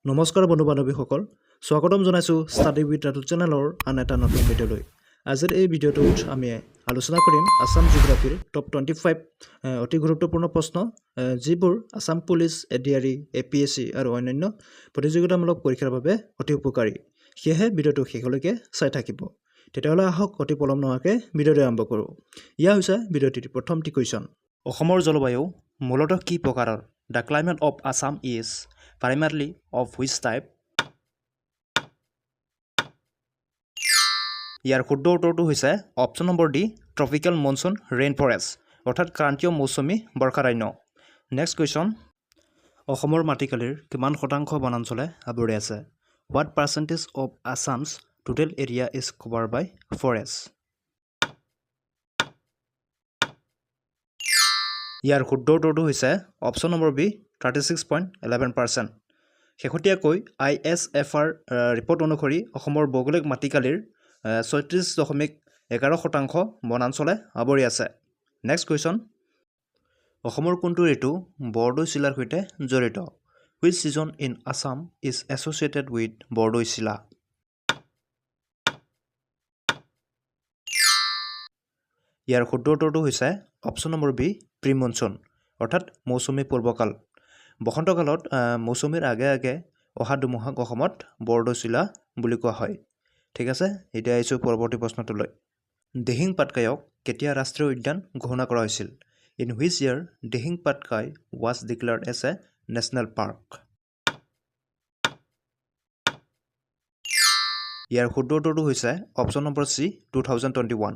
নমস্কাৰ বন্ধু বান্ধৱীসকল স্বাগতম জনাইছোঁ ষ্টাডি উইথ ৰাতু চেনেলৰ আন এটা নতুন ভিডিঅ'লৈ আজিৰ এই ভিডিঅ'টোত আমি আলোচনা কৰিম আসাম জিঅ'গ্ৰাফীৰ টপ 25 অতি গুৰুত্বপূৰ্ণ প্ৰশ্ন যিবোৰ আসাম পুলিচ এডিআৰই এপিএছচি আৰু অন্যান্য প্ৰতিযোগিতামূলক পৰীক্ষাৰ বাবে অতি উপকাৰী সেয়েহে ভিডিঅ'টো শেষলৈকে চাই থাকিব তেতিয়াহ'লে আহক অতি পলম নোহোৱাকৈ ভিডিঅ'টো আৰম্ভ কৰোঁ ইয়া হৈছে ভিডিঅ'টিৰ প্ৰথমটি কুৱেশ্যন অসমৰ জলবায়ু মূলতঃ কি প্ৰকাৰৰ the climate of Assam is primarily of which type? ইয়াৰ শুদ্ধ উত্তৰটো হৈছে option number D tropical monsoon rain forest অৰ্থাৎ ক্ৰান্তীয় মৌচুমী বৰ্ষাৰণ্য নেক্সট কুৱেশ্যন অসমৰ মাটিকালিৰ কিমান শতাংশ বনাঞ্চলে আৱৰি আছে what percentage of Assam's total area is covered by forest ইয়াৰ শুদ্ধ উত্তৰটো হৈছে অপশ্যন নম্বৰ বি 36.11%। শেহতীয়াকৈ ISFR ৰিপৰ্ট অনুসৰি অসমৰ ভৌগোলিক মাটিকালিৰ 36.11% বনাঞ্চলে আৱৰি আছে নেক্সট কুৱেশ্যন অসমৰ কোনটো ঋতু বৰদৈ চিলাৰ সৈতে জড়িত which season in Assam is associated with Bordoichila ইয়াৰ শুদ্ধ উত্তৰটো হৈছে option number B pre monsoon অৰ্থাৎ মৌচুমী পূৰ্বকাল বসন্তকালত মৌচুমীৰ আগে আগে অহা দুমাহক অসমত বৰদৈ চিলা বুলি কোৱা হয় ঠিক আছে এতিয়া আহিছোঁ পৰৱৰ্তী প্ৰশ্নটোলৈ দিহিং পাটকাইক কেতিয়া ৰাষ্ট্ৰীয় উদ্যান ঘোষণা কৰা হৈছিল in which year Dihing Patkai was declared as a national park ইয়াৰ শুদ্ধ উত্তৰটো হৈছে অপশ্যন নম্বৰ চি 2021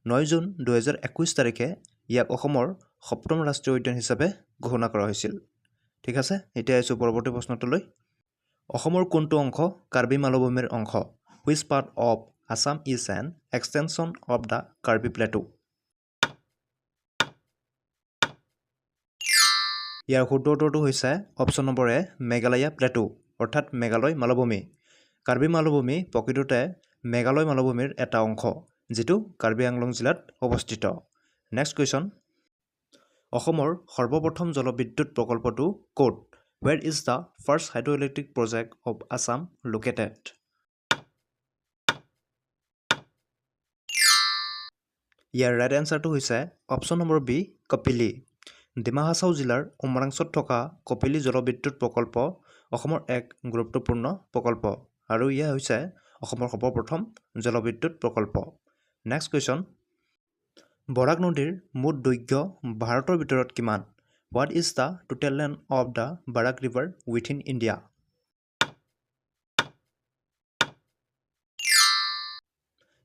9 জুন 2021 তাৰিখে ইয়াক অসমৰ সপ্তম ৰাষ্ট্ৰীয় উদ্যান হিচাপে ঘোষণা কৰা হৈছিল ঠিক আছে এতিয়া আহিছোঁ পৰৱৰ্তী প্ৰশ্নটোলৈ অসমৰ কোনটো অংশ কাৰ্বি মালভূমিৰ অংশ which part of Assam is an extension of the Karbi plateau ইয়াৰ শুদ্ধ উত্তৰটো হৈছে option number A Meghalaya plateau অৰ্থাৎ মেঘালয় মালভূমি কাৰ্বি মালভূমি প্ৰকৃততে মেঘালয় মালভূমিৰ এটা অংশ যিটো কাৰ্বি আংলং জিলাত অৱস্থিত নেক্সট কুৱেশ্যন অসমৰ সৰ্বপ্ৰথম জলবিদ্যুৎ প্ৰকল্পটো ক'ত where is the first hydro electric project of Assam located ইয়াৰ ৰাইট এনচাৰটো হৈছে option number B Kopili Dima Hasao জিলাৰ উমৰাংচত থকা কপিলি জলবিদ্যুৎ প্ৰকল্প অসমৰ এক গুৰুত্বপূৰ্ণ প্ৰকল্প আৰু ইয়া হৈছে অসমৰ সৰ্বপ্ৰথম জলবিদ্যুৎ প্ৰকল্প নেক্সট কুৱেশ্যন বৰাক নদীৰ মুঠ দৈৰ্ঘ্য ভাৰতৰ ভিতৰত কিমান what is the total length of the Barak river within India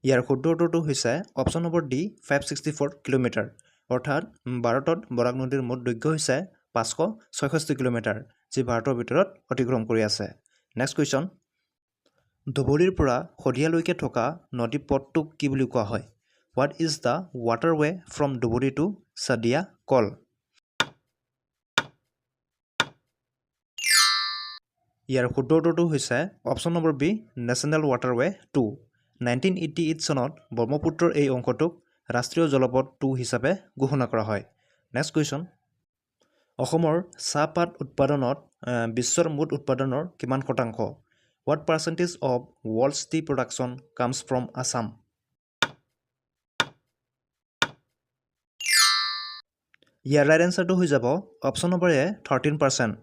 ইয়াৰ শুদ্ধ উত্তৰটো হৈছে অপশ্যন নম্বৰ ডি 564 কিলোমিটাৰ অৰ্থাৎ ভাৰতত বৰাক নদীৰ মুঠ দৈৰ্ঘ্য হৈছে 566 কিলোমিটাৰ যি ভাৰতৰ ভিতৰত অতিক্ৰম কৰি আছে নেক্সট কুৱেশ্যন ধুবুৰীৰ পৰা শদিয়ালৈকে থকা নদী পথটোক কি বুলি কোৱা হয় what is the waterway from Dhubri to Sadiya called ইয়াৰ শুদ্ধ উত্তৰটো হৈছে option number B national waterway 2 1988 চনত ব্ৰহ্মপুত্ৰৰ এই অংশটোক ৰাষ্ট্ৰীয় জলপথ 2 হিচাপে ঘোষণা কৰা হয় নেক্সট কুৱেশ্যন অসমৰ চাহপাত উৎপাদনত বিশ্বৰ মুঠ উৎপাদনৰ কিমান শতাংশ what percentage of world's tea production comes from Assam ইয়াৰ ৰাইট এনচাৰটো হৈ যাব অপশ্যন নম্বৰ এ 13%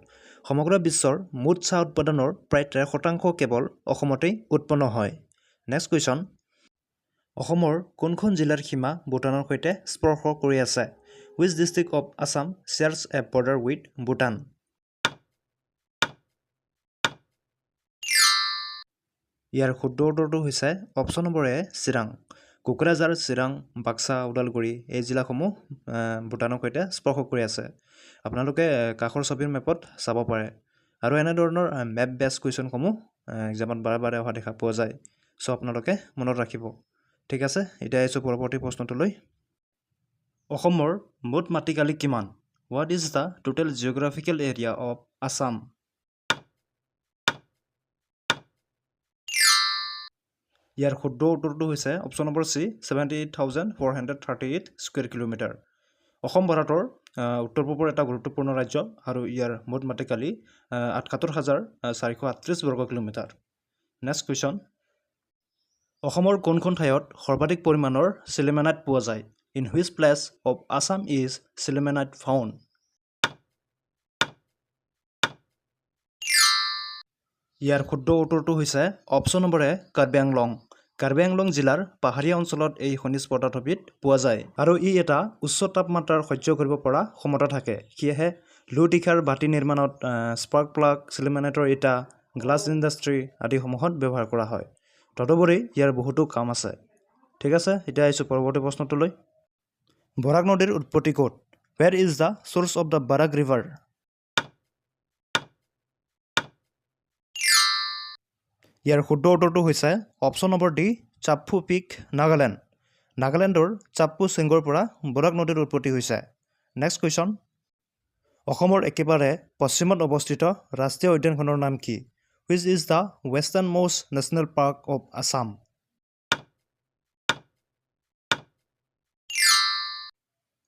সমগ্ৰ বিশ্বৰ মুঠ চাহ উৎপাদনৰ প্ৰায় 13% কেৱল অসমতেই উৎপন্ন হয় নেক্সট কুৱেশ্যন অসমৰ কোনখন জিলাৰ সীমা ভূটানৰ সৈতে স্পৰ্শ কৰি আছে which district of Assam shares a border with Bhutan ইয়াৰ শুদ্ধ উত্তৰটো হৈছে option number A Chirang Kokrajhar Chirang Baksa Udalguri এই জিলাসমূহ ভূটানৰ সৈতে স্পৰ্শ কৰি আছে আপোনালোকে কাষৰ ছবিৰ মেপত চাব পাৰে আৰু এনেধৰণৰ মেপ বেছ কুৱেশ্যনসমূহ এক্সামত বাৰে বাৰে অহা দেখা পোৱা যায় চ' আপোনালোকে মনত ৰাখিব ঠিক আছে এতিয়া আহিছোঁ পৰৱৰ্তী প্ৰশ্নটোলৈ অসমৰ মুঠ মাটিকালি কিমান what is the total geographical area of Assam ইয়াৰ শুদ্ধ উত্তৰটো হৈছে option number C 78,438 square kilometre Assam ভাৰতৰ উত্তৰ পূবৰ এটা গুৰুত্বপূৰ্ণ ৰাজ্য আৰু ইয়াৰ মুঠ মাটিকালি ৭৮,৪৩৮ বৰ্গ কিলোমিটাৰ। নেক্সট কুৱেশ্যন, অসমৰ কোনখন ঠাইত সৰ্বাধিক পৰিমাণৰ চিলিমেনাইট পোৱা যায়? In which place of Assam is sillimanite found? ইয়াৰ শুদ্ধ উত্তৰটো হৈছে option number A, Karbi Anglong. Karbi Anglong জিলাৰ পাহাৰীয়া অঞ্চলত এই খনিজ পদাৰ্থবিধ পোৱা যায় আৰু ই এটা উচ্চ তাপমাত্ৰাৰ সহ্য কৰিব পৰা ক্ষমতা থাকে। সেয়েহে লো তীখাৰ বাতি নিৰ্মাণত, স্পাৰ্ক প্লাগ, চিলিমেনাইটৰ ইটা, গ্লাছ ইণ্ডাষ্ট্ৰী আদিসমূহত ব্যৱহাৰ কৰা হয়। তদুপৰি ইয়াৰ বহুতো কাম আছে। ঠিক আছে, এতিয়া আহিছোঁ পৰৱৰ্তী প্ৰশ্নটোলৈ। বৰাক নদীৰ উৎপত্তি ক'ত? Where is the source of the Barak river? ইয়াৰ শুদ্ধ উত্তৰটো হৈছে option number D, Japfu peak, Nagaland. নাগালেণ্ডৰ চাপফু শৃংগৰ পৰা বৰাক নদীৰ উৎপত্তি হৈছে। নেক্সট কুৱেশ্যন, অসমৰ একেবাৰে পশ্চিমত অৱস্থিত ৰাষ্ট্ৰীয় উদ্যানখনৰ নাম কি? Which is the westernmost national park of Assam?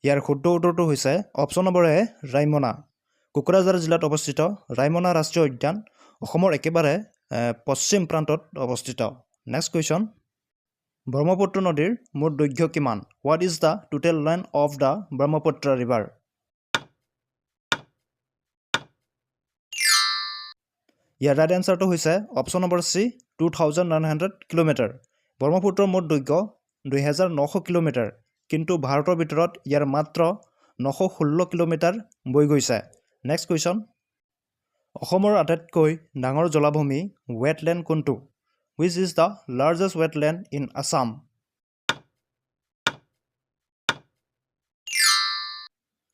ইয়াৰ শুদ্ধ উত্তৰটো হৈছে option number A, Raimona. Kokrajhar জিলাত অৱস্থিত ৰাইমনা ৰাষ্ট্ৰীয় উদ্যান অসমৰ একেবাৰে পশ্চিম প্ৰান্তত অৱস্থিত। নেক্সট কুৱেশ্যন, ব্ৰহ্মপুত্ৰ নদীৰ মুঠ দৈৰ্ঘ্য কিমান? What is the total length of the Brahmaputra river? ইয়াৰ ৰাইট এনচাৰটো হৈছে অপশ্যন নম্বৰ চি, 2900 কিলোমিটাৰ। ব্ৰহ্মপুত্ৰৰ মুঠ দৈৰ্ঘ্য 2900 কিলোমিটাৰ, কিন্তু ভাৰতৰ ভিতৰত ইয়াৰ মাত্ৰ 916 কিলোমিটাৰ বৈ গৈছে। নেক্সট কুৱেশ্যন, অসমৰ আটাইতকৈ ডাঙৰ জলাভূমি ৱেটলেণ্ড কোনটো? Which is the largest wetland in Assam?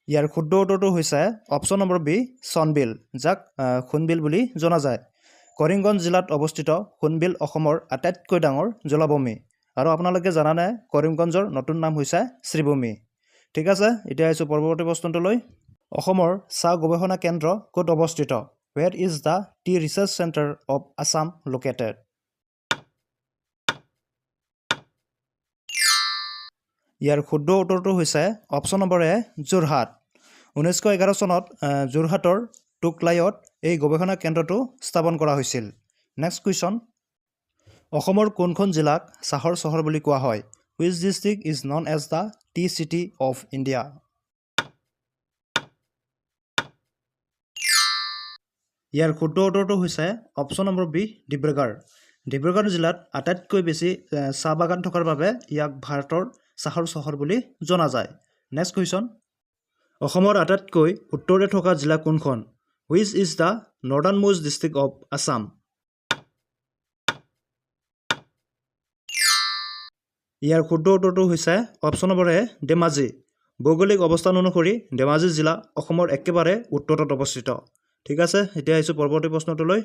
ইয়াৰ শুদ্ধ উত্তৰটো হৈছে অপশ্যন নম্বৰ বি, চনবিল, যাক সোণবিল বুলি জনা যায়। কৰিমগঞ্জ জিলাত অৱস্থিত সোণবিল অসমৰ আটাইতকৈ ডাঙৰ জলাভূমি। আৰু আপোনালোকে জানানে কৰিমগঞ্জৰ নতুন নাম হৈছে শ্ৰীভূমি। ঠিক আছে, এতিয়া আহিছোঁ পৰৱৰ্তী প্ৰশ্নটোলৈ। অসমৰ চাহ গৱেষণা কেন্দ্ৰ ক'ত অৱস্থিত? Where is the tea research centre of Assam located? ইয়াৰ শুদ্ধ উত্তৰটো হৈছে অপশ্যন নম্বৰ এ, যোৰহাট। 1911 চনত যোৰহাটৰ টুকলায়ত এই গৱেষণা কেন্দ্ৰটো স্থাপন কৰা হৈছিল। নেক্সট কুৱেশ্যন, অসমৰ কোনখন জিলাক চাহৰ চহৰ বুলি কোৱা হয়? Which district is known as the tea city of India? ইয়াৰ শুদ্ধ উত্তৰটো হৈছে option number B, Dibrugarh. Dibrugarh জিলাত আটাইতকৈ বেছি চাহ বাগান থকাৰ বাবে ইয়াক ভাৰতৰ চাহৰ চহৰ বুলি জনা যায়। নেক্সট কুৱেশ্যন, অসমৰ আটাইতকৈ উত্তৰে থকা জিলা কোনখন? Which is the northernmost district of Assam? ইয়াৰ শুদ্ধ উত্তৰটো হৈছে অপশ্যন নম্বৰ এ, ধেমাজি। ভৌগোলিক অৱস্থান অনুসৰি ধেমাজি জিলা অসমৰ একেবাৰে উত্তৰত অৱস্থিত। ঠিক আছে, এতিয়া আহিছোঁ পৰৱৰ্তী প্ৰশ্নটোলৈ।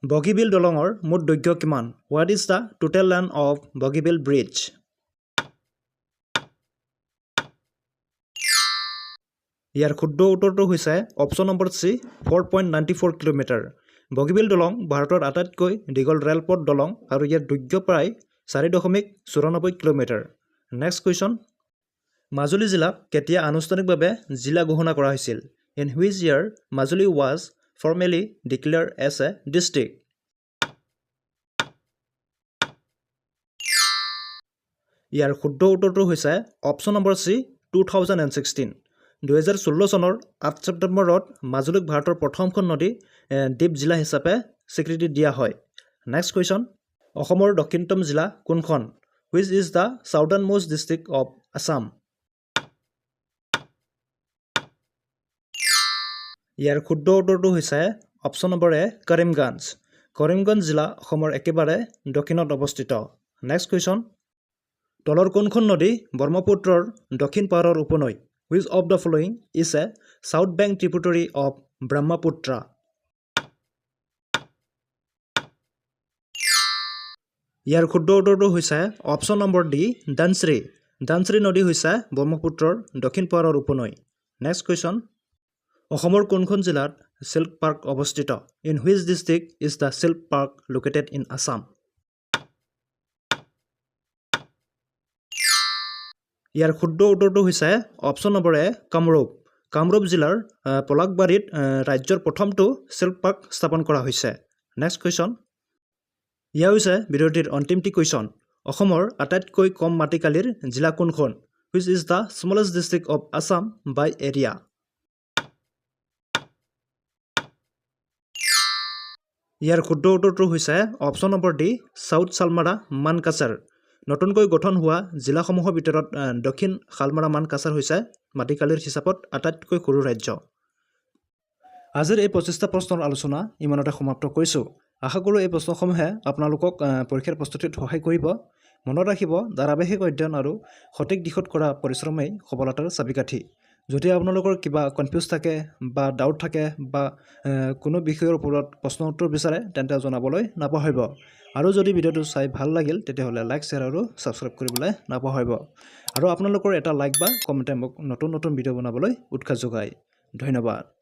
বগীবিল দলঙৰ মুঠ দৈৰ্ঘ্য কিমান? What is the total length of Bogibeel bridge? ইয়াৰ শুদ্ধ উত্তৰটো হৈছে option number C, 4.94 kilometre. Bogibeel দলং ভাৰতৰ আটাইতকৈ দীঘল ৰেলপথ দলং আৰু ইয়াৰ দৈৰ্ঘ্য প্ৰায় 4.94 কিলোমিটাৰ। নেক্সট কুৱেশ্যন, মাজুলী জিলাক কেতিয়া আনুষ্ঠানিকভাৱে জিলা ঘোষণা কৰা হৈছিল? In which year Majuli was formally declared as a district? ইয়াৰ শুদ্ধ উত্তৰটো হৈছে অপশ্যন নম্বৰ চি, 2016। 2016 চনৰ 8 ছেপ্টেম্বৰত মাজুলীক ভাৰতৰ প্ৰথমখন নদী দ্বীপ জিলা হিচাপে স্বীকৃতি দিয়া হয়। নেক্সট কুৱেশ্যন, অসমৰ দক্ষিণতম জিলা কোনখন? Which is the southernmost district of Assam? ইয়াৰ শুদ্ধ উত্তৰটো হৈছে option number A, Karimganj. Karimganj জিলা অসমৰ একেবাৰে দক্ষিণত অৱস্থিত। নেক্সট কুৱেশ্যন, তলৰ কোনখন নদী ব্ৰহ্মপুত্ৰৰ দক্ষিণ পাৰৰ উপনৈ? Which of the following is a south bank tributary of Brahmaputra? ইয়াৰ শুদ্ধ উত্তৰটো হৈছে option number D, Dhansiri. Dhansiri নদী হৈছে ব্ৰহ্মপুত্ৰৰ দক্ষিণ পাৰৰ উপনৈ। নেক্সট কুৱেশ্যন, অসমৰ কোনখন জিলাত চিল্ক পাৰ্ক অৱস্থিত? In which district is the silk park located in Assam? ইয়াৰ শুদ্ধ উত্তৰটো হৈছে option number A Kamrup. Kamrup জিলাৰ পলাকবাৰীত ৰাজ্যৰ প্ৰথমটো চিল্ক পাৰ্ক স্থাপন কৰা হৈছে। Next question. ইয়া হৈছে ভিডিঅ'টিৰ অন্তিমটি কুৱেশ্যন। অসমৰ আটাইতকৈ কম মাটিকালিৰ জিলা কোনখন? Which is the smallest district of Assam by area? ইয়াৰ শুদ্ধ উত্তৰটো হৈছে option number D south Salmara Mankachar. নতুনকৈ গঠন হোৱা জিলাসমূহৰ ভিতৰত দক্ষিণ শালমাৰা মানকাছাৰ হৈছে মাটিকালিৰ হিচাপত আটাইতকৈ সৰু ৰাজ্য। আজিৰ এই 25টা প্ৰশ্নৰ আলোচনা ইমানতে সমাপ্ত কৰিছোঁ। আশা কৰোঁ এই প্ৰশ্নসমূহে আপোনালোকক পৰীক্ষাৰ প্ৰস্তুতিত সহায় কৰিব। মনত ৰাখিব, ধাৰাবাহিক অধ্যয়ন আৰু সঠিক দিশত কৰা পৰিশ্ৰমেই সফলতাৰ চাবিকাঠি। যদি আপোনালোকৰ কিবা কনফিউজ থাকে বা ডাউট থাকে বা কোনো বিষয়ৰ ওপৰত প্ৰশ্ন উত্তৰ বিচাৰে তেন্তে জনাবলৈ নাপাহৰিব। আৰু যদি ভিডিঅ'টো চাই ভাল লাগিল তেতিয়াহ'লে লাইক, শ্বেয়াৰ আৰু ছাবস্ক্ৰাইব কৰিবলৈ নাপাহৰিব। আৰু আপোনালোকৰ এটা লাইক বা কমেণ্টে মোক নতুন ভিডিঅ' বনাবলৈ উৎসাহ যোগায়। ধন্যবাদ।